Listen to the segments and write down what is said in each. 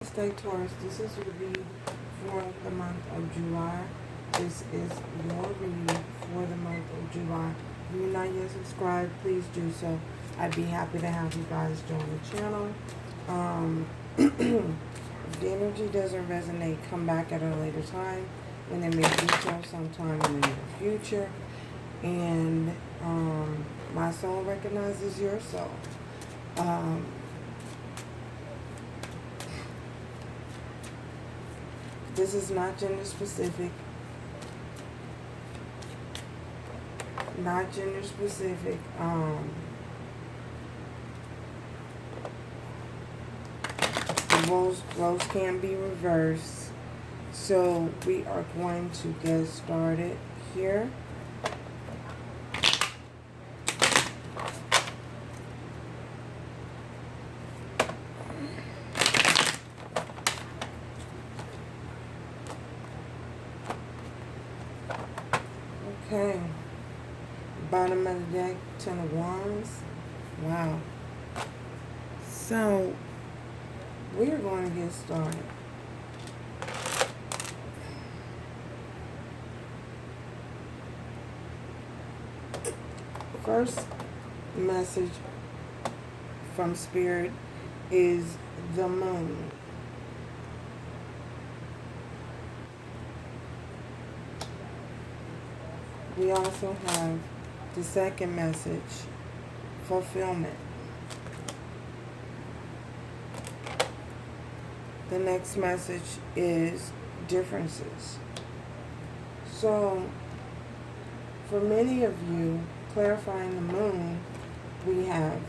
Stay Taurus, this is your read for the month of July. This is your read for the month of July. If you're not yet subscribed, please do so. I'd be happy to have you guys join the channel. If the energy doesn't resonate, come back at a later time when it may do so sometime in the near future. And my soul recognizes your soul. This is not gender specific. Not gender specific. The roles can be reversed. So we are going to get started here. Okay, bottom of the deck, Ten of Wands. Wow. So, we're going to get started. First message from Spirit is the moon. We also have the second message, fulfillment. The next message is differences. So, for many of you, clarifying the moon, we have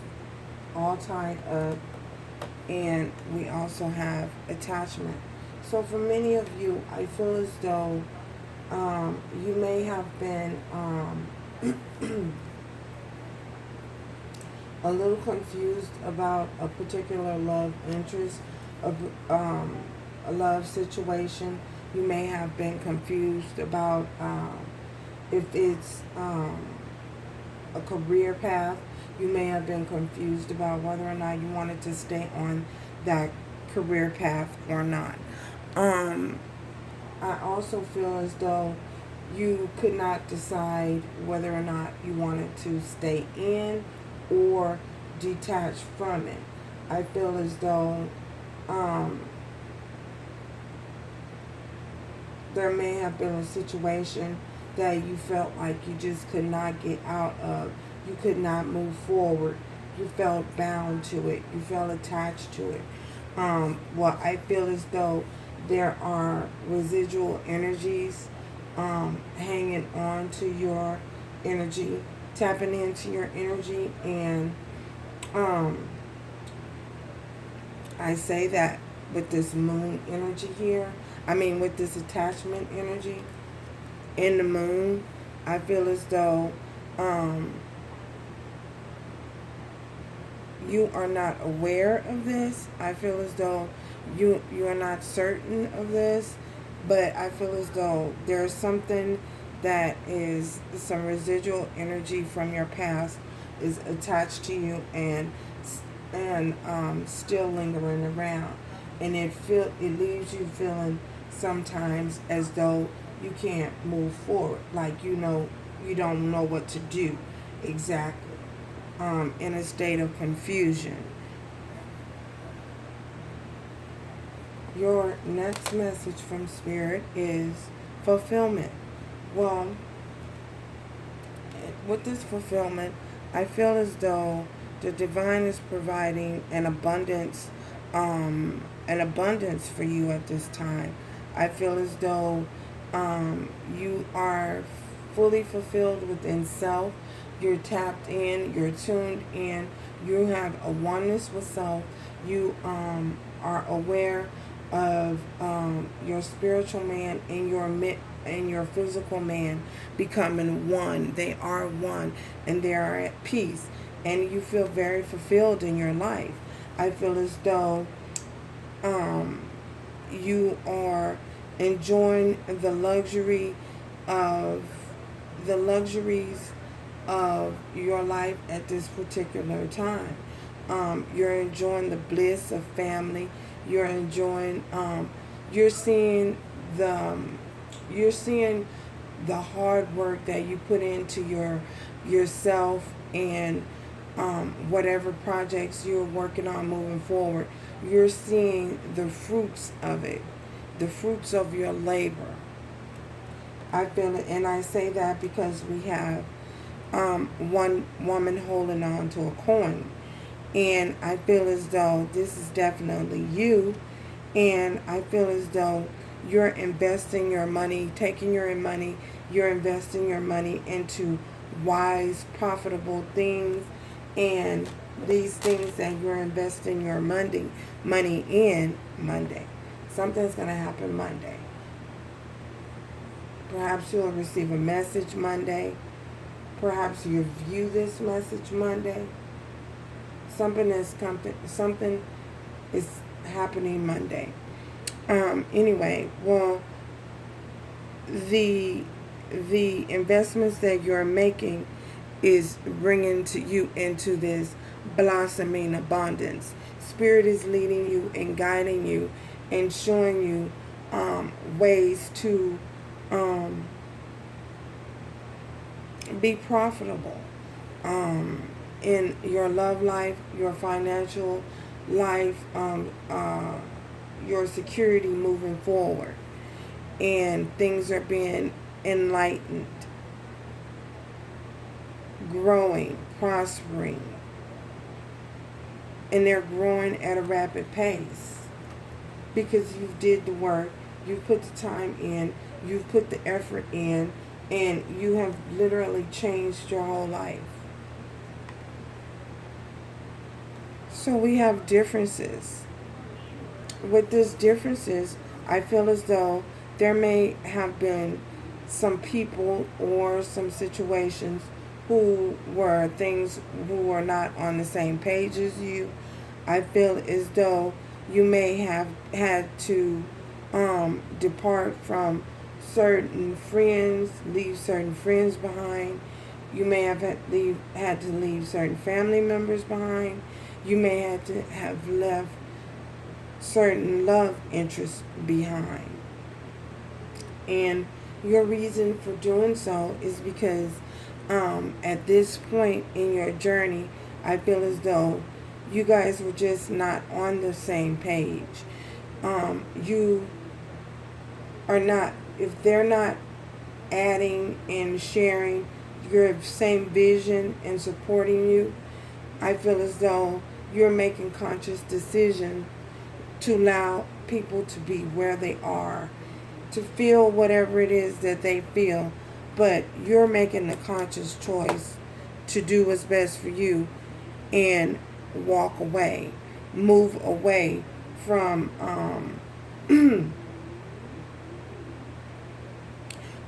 all tied up, and we also have attachment. So for many of you, I feel as though you may have been a little confused about a particular love interest, a love situation. You may have been confused about if it's a career path. You may have been confused about whether or not you wanted to stay on that career path or not. I also feel as though you could not decide whether or not you wanted to stay in or detach from it. I feel as though there may have been a situation that you felt like you just could not get out of. You could not move forward. You felt bound to it. You felt attached to it. Well, I feel as though there are residual energies hanging on to your energy, tapping into your energy, and I say that with this moon energy here, with this attachment energy in the moon, I feel as though you are not aware of this. I feel as though you are not certain of this, but I feel as though there's something that is some residual energy from your past is attached to you and still lingering around, and it leaves you feeling sometimes as though you can't move forward, like you don't know what to do exactly, in a state of confusion. Your next message from Spirit is fulfillment. Well, with this fulfillment, I feel as though the divine is providing an abundance for you at this time. I feel as though you are fully fulfilled within self. You're tapped in. You're tuned in. You have a oneness with self. You are aware of your spiritual man and your physical man becoming one. They are one, and they are at peace, and you feel very fulfilled in your life. I feel as though you are enjoying the luxuries of your life at this particular time. You're enjoying the bliss of family. You're enjoying. You're seeing the. You're seeing the hard work that you put into yourself and whatever projects you're working on moving forward. You're seeing the fruits of it, the fruits of your labor. I feel it, and I say that because we have one woman holding on to a coin. And I feel as though this is definitely you. And I feel as though you're investing your money, taking your money, you're investing your money into wise, profitable things. And these things that you're investing your money in Monday. Something's going to happen Monday. Perhaps you'll receive a message Monday. Perhaps you view this message Monday. Something is happening Monday. Anyway, well, the investments that you're making is bringing to you into this blossoming abundance. Spirit is leading you and guiding you and showing you ways to be profitable in your love life, your financial life, your security moving forward. And things are being enlightened, growing, prospering. And they're growing at a rapid pace because you did the work, you put the time in, you've put the effort in, and you have literally changed your whole life. So we have differences. With these differences, I feel as though there may have been some people or some situations who were not on the same page as you. I feel as though you may have had to depart from certain friends, leave certain friends behind. You may have had to leave certain family members behind. You may have to have left certain love interests behind. And your reason for doing so is because at this point in your journey, I feel as though you guys were just not on the same page. You are not, if they're not adding and sharing your same vision and supporting you, I feel as though you're making conscious decisions to allow people to be where they are, to feel whatever it is that they feel, but you're making the conscious choice to do what's best for you and walk away, move away from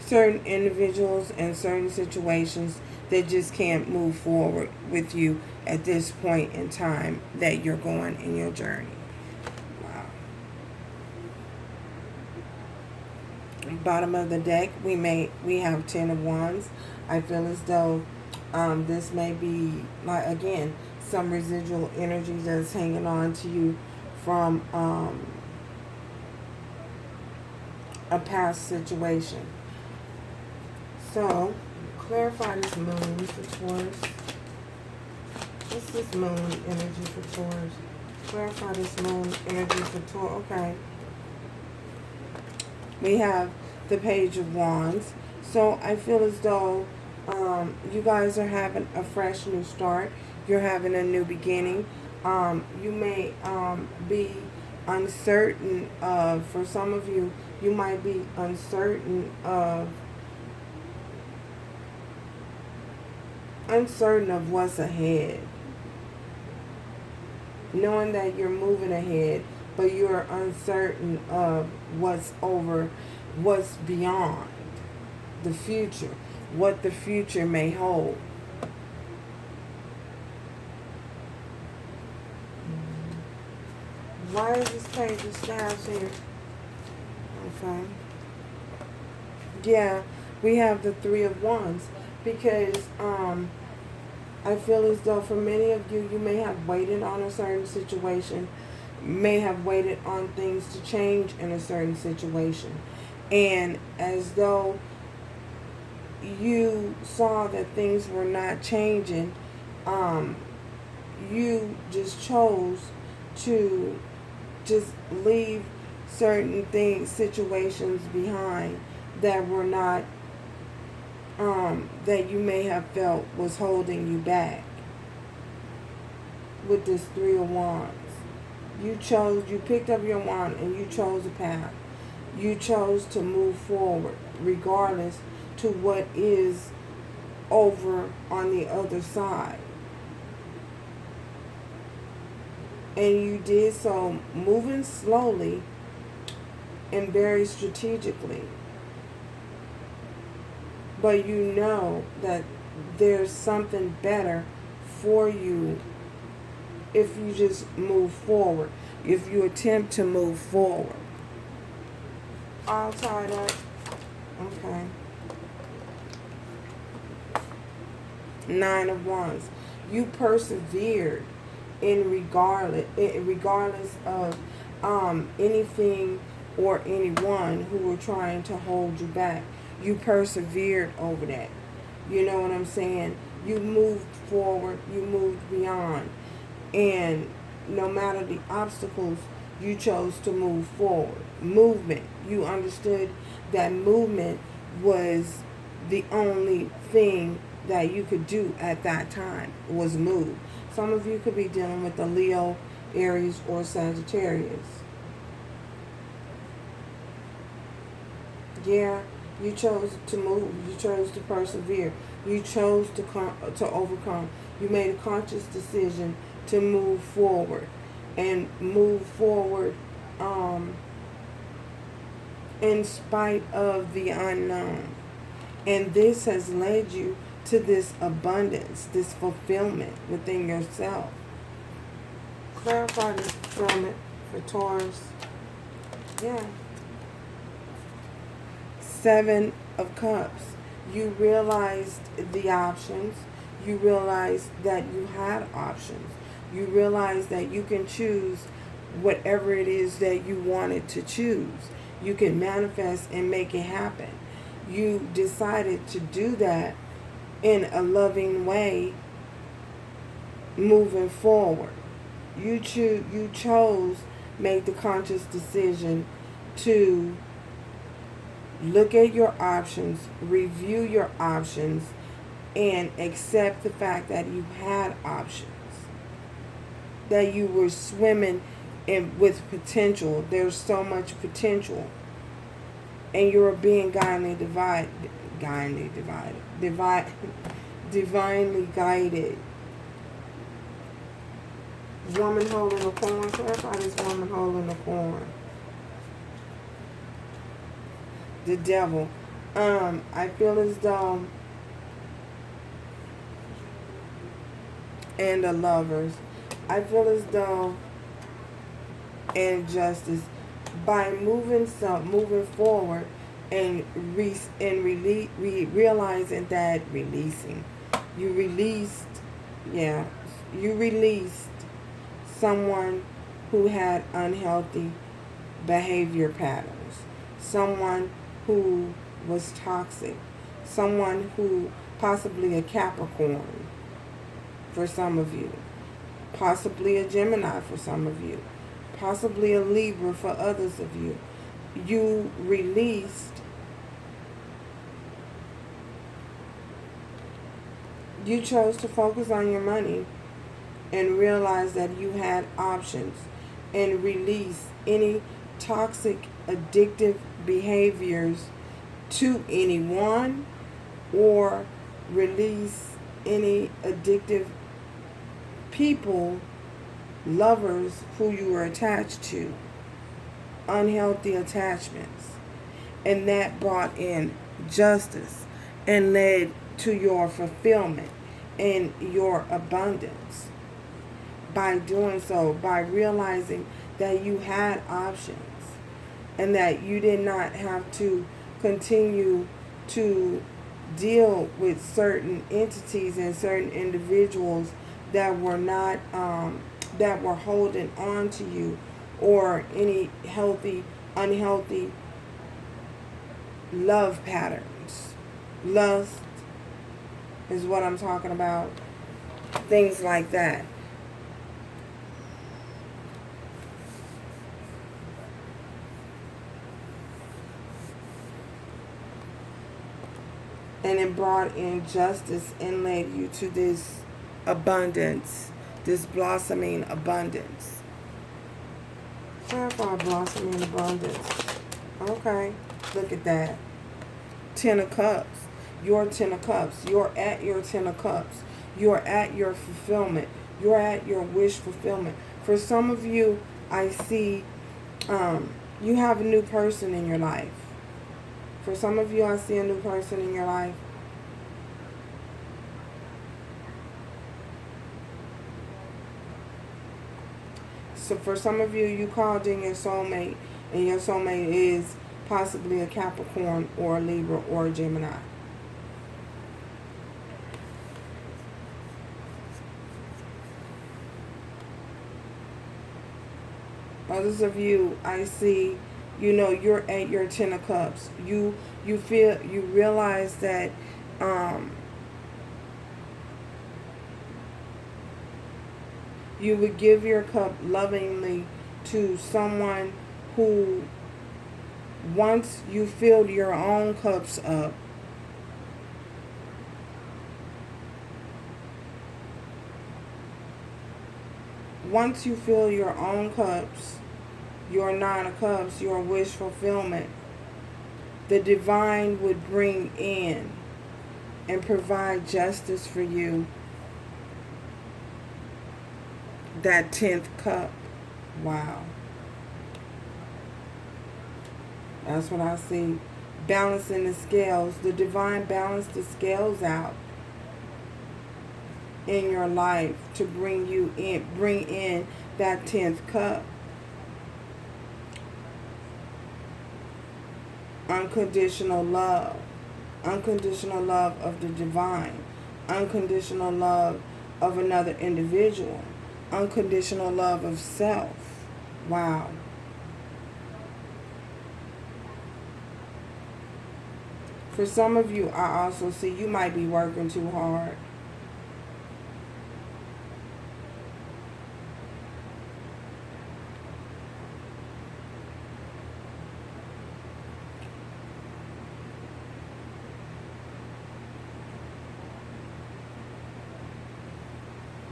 certain individuals and certain situations that just can't move forward with you at this point in time that you're going in your journey. Wow. Bottom of the deck, we have 10 of Wands. I feel as though this may be, like, again, some residual energy that's hanging on to you from a past situation. So, clarify this moon for Taurus. What's this moon energy for Taurus? Clarify this moon energy for Taurus. Okay. We have the Page of Wands. So, I feel as though you guys are having a fresh new start. You're having a new beginning. You may be uncertain of, for some of you, you might be uncertain of what's ahead. Knowing that you're moving ahead, but you're uncertain of what's beyond the future, what the future may hold. Why is this Page of Staves here? Okay. Yeah, we have the Three of Wands because I feel as though for many of you, you may have waited on a certain situation may have waited on things to change in a certain situation. And as though you saw that things were not changing, you just chose to just leave certain things, situations behind that were not, that you may have felt was holding you back. With this Three of Wands, you picked up your wand and you chose a path. You chose to move forward regardless to what is over on the other side. And you did so moving slowly and very strategically. But you know that there's something better for you if you just move forward, if you attempt to move forward. All tied up. Okay. Nine of Wands. You persevered regardless of anything or anyone who were trying to hold you back. You persevered over that. You know what I'm saying? You moved forward. You moved beyond. And no matter the obstacles, you chose to move forward. Movement. You understood that movement was the only thing that you could do at that time, was move. Some of you could be dealing with the Leo, Aries, or Sagittarius. Yeah, you chose to move. You chose to persevere. You chose to overcome. You made a conscious decision to move forward. And move forward in spite of the unknown. And this has led you to this abundance, this fulfillment within yourself. Clarify this fulfillment for Taurus. Yeah. Seven of Cups. You realized the options. You realized that you had options. You realized that you can choose whatever it is that you wanted to choose. You can manifest and make it happen. You decided to do that in a loving way moving forward. You chose, made the conscious decision to look at your options, review your options, and accept the fact that you had options. That you were swimming with potential. There's so much potential. And you're being divinely guided. Woman holding a corn. Clarify this woman holding a corn. The Devil. I feel as though, and the Lovers. I feel as though, and Justice, by moving forward and realizing that you released someone who had unhealthy behavior patterns, someone who was toxic, someone who possibly a Capricorn for some of you, possibly a Gemini for some of you, possibly a Libra for others of you. You released, you chose to focus on your money and realize that you had options and release any toxic, addictive behaviors to anyone, or release any addictive people, lovers who you were attached to, unhealthy attachments. And that brought in justice and led to your fulfillment and your abundance. By doing so, by realizing that you had options and that you did not have to continue to deal with certain entities and certain individuals that were not that were holding on to you or any healthy, unhealthy love patterns. Lust is what I'm talking about. Things like that. And it brought in justice and led you to this abundance, this blossoming abundance. Clarify blossoming abundance. Okay, look at that. 10 of Cups. Your 10 of Cups. You're at your 10 of Cups. You're at your fulfillment. You're at your wish fulfillment. For some of you, I see you have a new person in your life. For some of you, I see a new person in your life. So for some of you, you called in your soulmate, and your soulmate is possibly a Capricorn or a Libra or a Gemini. Others of you, I see, you're at your 10 of Cups. You realize that you would give your cup lovingly to someone who, once you filled your own cups up, once you fill your own cups, your 9 of Cups, your wish fulfillment, the divine would bring in and provide justice for you. That 10th cup. Wow. That's what I see. Balancing the scales. The divine balanced the scales out in your life to bring in that 10th cup. Unconditional love. Unconditional love of the divine. Unconditional love of another individual. Unconditional love of self. Wow. For some of you, I also see you might be working too hard.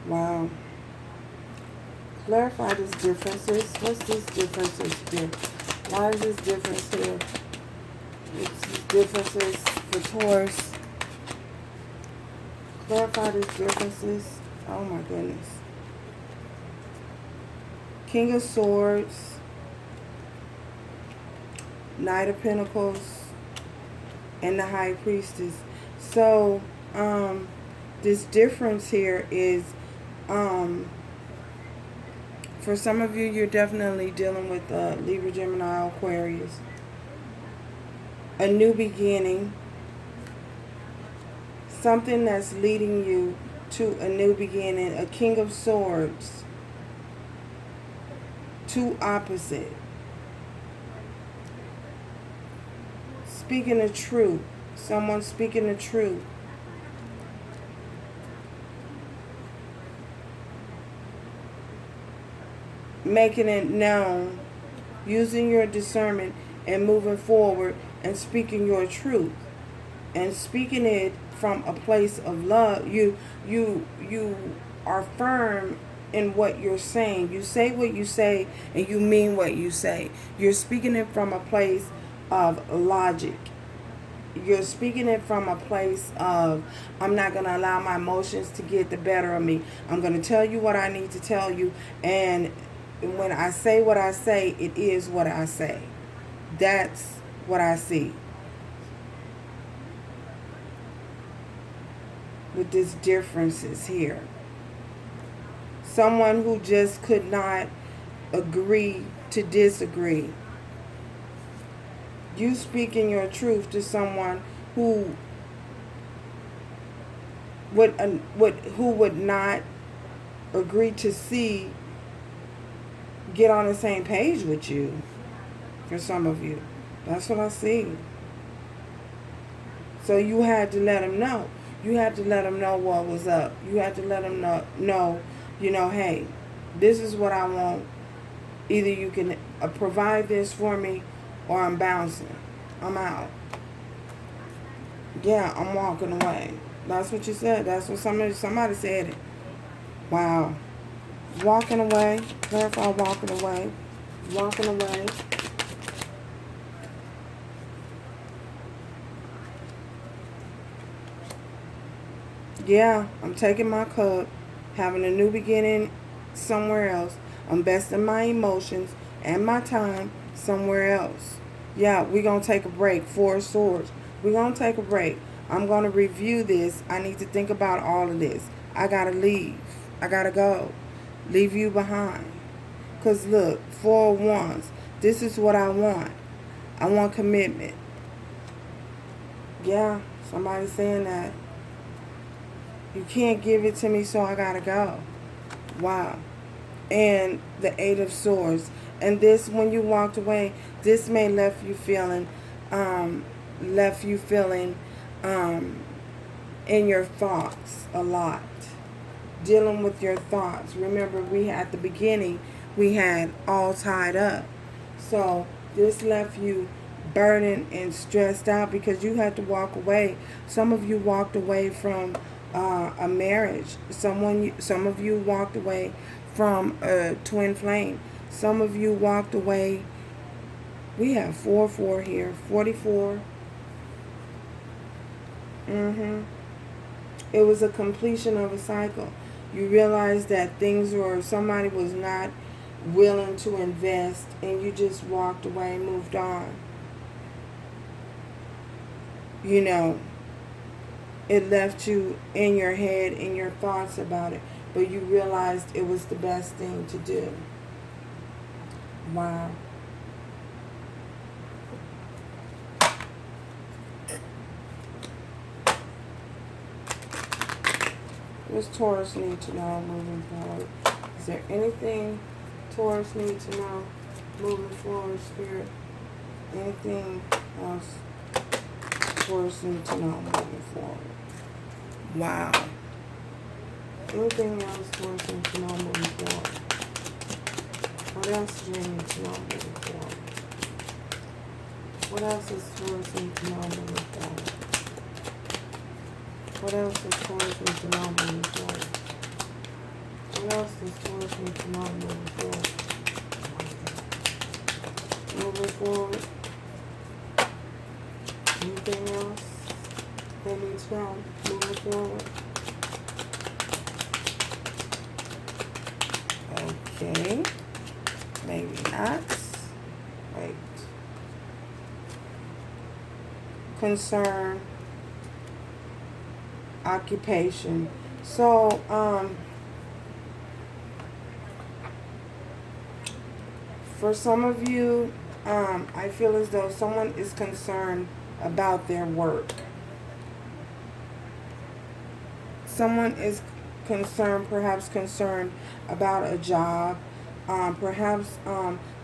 Wow. Clarify these differences. What's these differences here? Why is this difference here? It's differences for Taurus. Clarify these differences. Oh my goodness. King of Swords. Knight of Pentacles. And the High Priestess. So, this difference here is, for some of you, you're definitely dealing with Libra, Gemini, Aquarius. A new beginning. Something that's leading you to a new beginning. A King of Swords. Two opposite. Speaking the truth. Someone speaking the truth. Making it known, using your discernment and moving forward and speaking your truth and speaking it from a place of love. You are firm in what you're saying. You say what you say and you mean what you say. You're speaking it from a place of logic. You're speaking it from a place of, I'm not going to allow my emotions to get the better of me. I'm going to tell you what I need to tell you, and when I say what I say, it is what I say. That's what I see. With these differences here. Someone who just could not agree to disagree. You speaking your truth to someone who would not agree to see get on the same page with you. For some of you, that's what I see. So you had to let them know. You had to let them know what was up. You had to let them know, hey, this is what I want. Either you can provide this for me, or I'm bouncing. I'm out. Yeah, I'm walking away. That's what you said. That's what somebody said it. Wow. Walking away. Clarify walking away. Walking away. Yeah, I'm taking my cup, having a new beginning somewhere else. I'm investing my emotions and my time somewhere else. Yeah, we're going to take a break. Four of Swords. We're going to take a break. I'm going to review this. I need to think about all of this. I got to leave. I got to go. Leave you behind. Because look, Four of Wands. This is what I want. I want commitment. Yeah, somebody's saying that. You can't give it to me, so I gotta go. Wow. And the Eight of Swords. And this, when you walked away, this may left you feeling in your thoughts a lot. Dealing with your thoughts. Remember, at the beginning, we had all tied up. So this left you burdened and stressed out because you had to walk away. Some of you walked away from a marriage. Some of you walked away from a twin flame. Some of you walked away. We have 4 here, 44. It was a completion of a cycle. You realized that somebody was not willing to invest, and you just walked away, moved on. It left you in your head, in your thoughts about it, but you realized it was the best thing to do. Wow. What does Taurus need to know moving forward? Is there anything Taurus needs to know moving forward, Spirit? Anything else Taurus needs to know moving forward? Wow. Anything else Taurus needs to know moving forward? What else do you need to know moving forward? What else does Taurus need to know moving forward? What else does Taurus need to know moving forward? What else does Taurus need to know moving forward? Moving forward. Anything else they need to know moving forward? Okay. Maybe not. Wait. Concern. Occupation. So, for some of you, I feel as though someone is concerned about their work. Someone is perhaps concerned about a job. Perhaps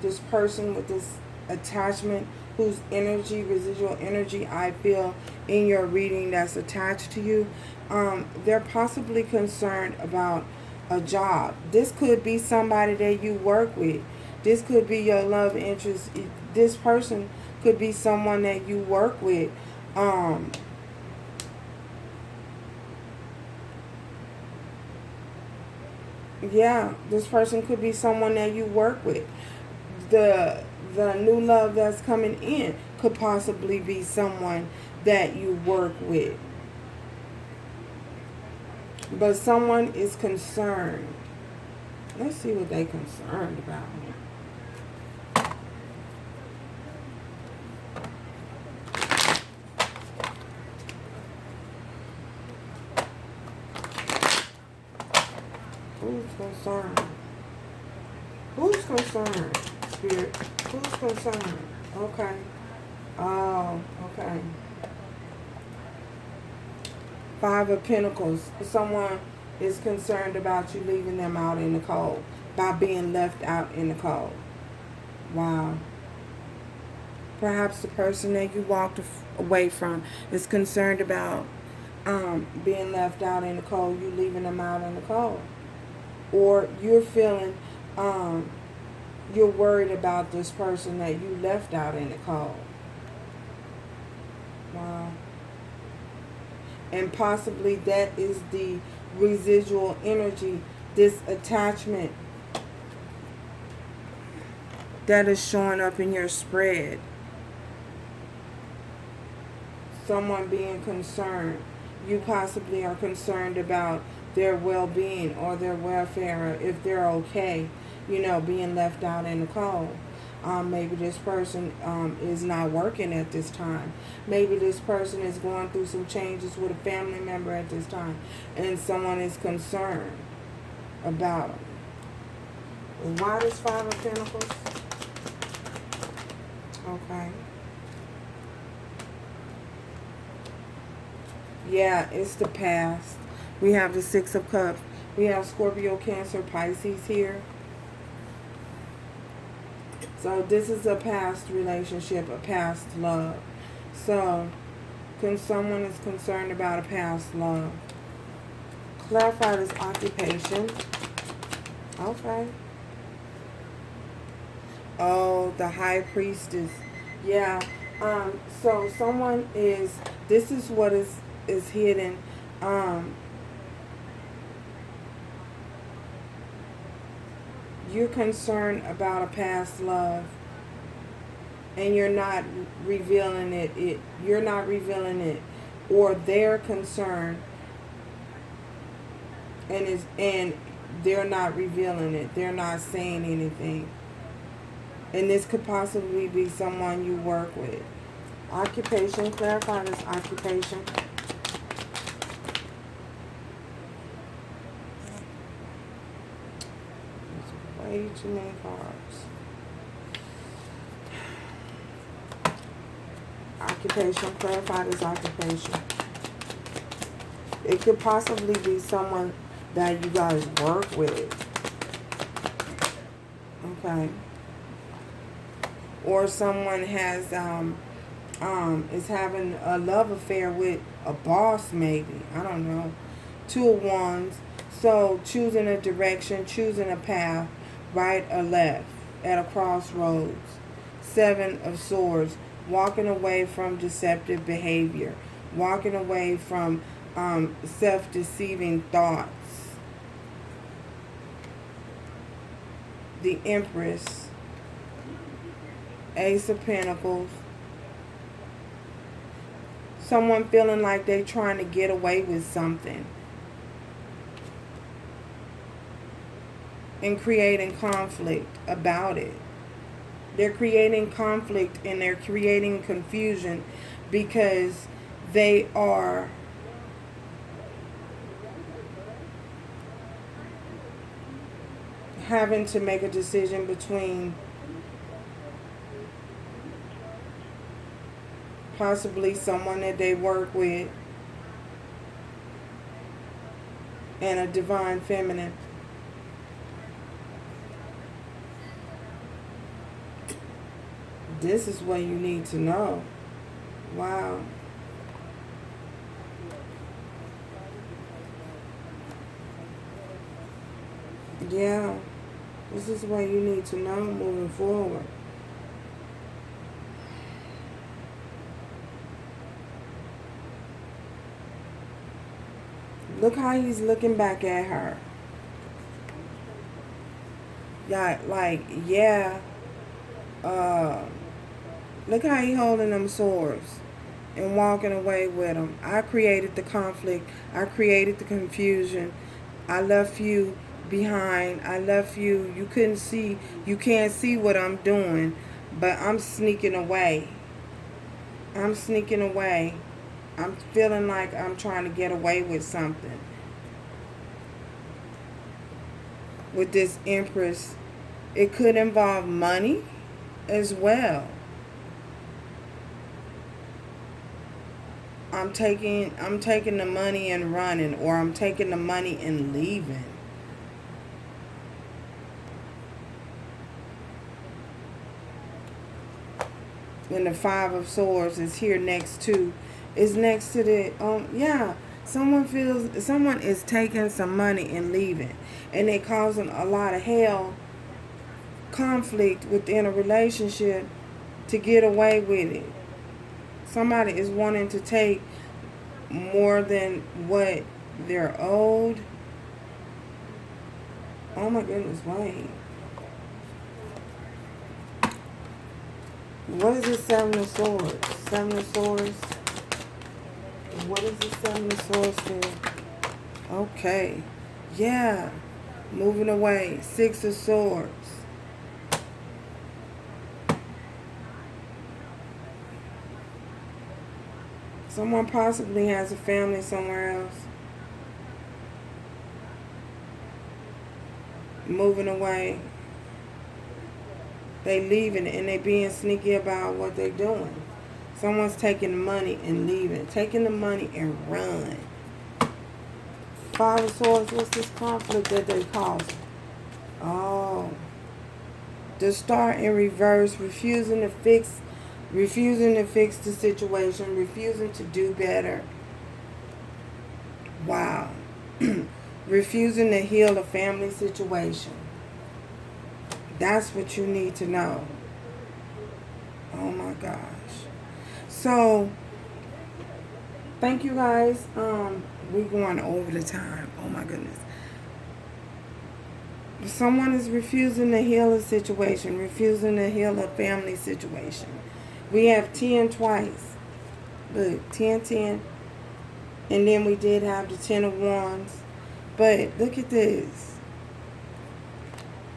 this person with this attachment, whose energy, residual energy, I feel in your reading that's attached to you, they're possibly concerned about a job. This could be somebody that you work with. This could be your love interest. This person could be someone that you work with. Yeah, this person could be someone that you work with. The new love that's coming in could possibly be someone that you work with. But someone is concerned. Let's see what they're concerned about. Who's concerned? Who's concerned, Spirit? Who's concerned? Okay. Oh, okay. 5 of Pentacles. Someone is concerned about you leaving them out in the cold. by being left out in the cold. Wow. Perhaps the person that you walked away from is concerned about being left out in the cold, you leaving them out in the cold. Or you're feeling, you're worried about this person that you left out in the cold. Wow. And possibly that is the residual energy, this attachment that is showing up in your spread. Someone being concerned. You possibly are concerned about their well-being or their welfare, or if they're okay, being left out in the cold. Maybe this person is not working at this time. Maybe this person is going through some changes with a family member at this time, and someone is concerned about them. Why does Five of Pentacles? Okay. Yeah, it's the past. We have the Six of Cups. We have Scorpio, Cancer, Pisces here. So this is a past relationship, a past love. So, someone is concerned about a past love. Clarify this occupation. Okay. Oh, the High Priestess. Yeah. So someone is, this is what is hidden. You're concerned about a past love, and you're not revealing it. You're not revealing it, or they're concerned, and they're not revealing it. They're not saying anything. And this could possibly be someone you work with. Occupation. Clarify this occupation. Way too many cards. Occupation. Clarify this occupation. It could possibly be someone that you guys work with. Okay. Or someone has is having a love affair with a boss, maybe. I don't know. Two of Wands. So choosing a direction, choosing a path, right or left, at a crossroads. Seven of Swords. Walking away from deceptive behavior. Walking away from self-deceiving thoughts. The Empress. Ace of Pentacles. Someone feeling like they're trying to get away with something. And creating conflict about it. They're creating conflict and they're creating confusion because they are having to make a decision between possibly someone that they work with and a divine feminine. This is what you need to know. Wow. Yeah. This is what you need to know moving forward. Look how he's looking back at her. Yeah, like, yeah. Look how he holding them swords and walking away with them. I created the conflict. I created the confusion. I left you behind. I left you. You couldn't see. You can't see what I'm doing, but I'm sneaking away. I'm sneaking away. I'm feeling like I'm trying to get away with something. With this Empress, it could involve money as well. I'm taking the money and running, or I'm taking the money and leaving. And the Five of Swords is here next to, is next to the, yeah. Someone is taking some money and leaving. And they causing a lot of hell, conflict within a relationship to get away with it. Somebody is wanting to take more than what they're owed. Oh my goodness, wait. What is the Seven of Swords? Seven of Swords. What is the Seven of Swords do? Okay. Yeah. Moving away. Six of Swords. Someone possibly has a family somewhere else. Moving away. They leaving and they being sneaky about what they're doing. Someone's taking the money and leaving. Taking the money and run. Five of Swords, what's this conflict that they causing? Oh. The Star in reverse, refusing to fix the situation, refusing to do better. Wow. Refusing to heal a family situation. That's what you need to know. Oh my gosh. So, thank you guys. We're going over the time. Oh my goodness. Someone is refusing to heal a situation, refusing to heal a family situation. We have 10 twice. Look, 10, 10. And then we did have the 10 of Wands. But look at this.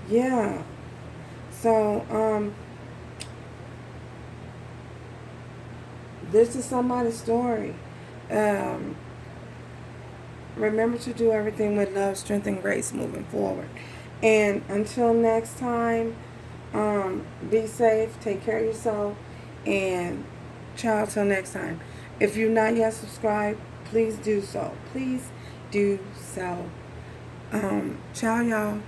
Yeah. So, this is somebody's story. Remember to do everything with love, strength, and grace moving forward. And until next time, be safe, take care of yourself, and ciao till next time. If you're not yet subscribed, please do so. Please do so. Ciao, y'all.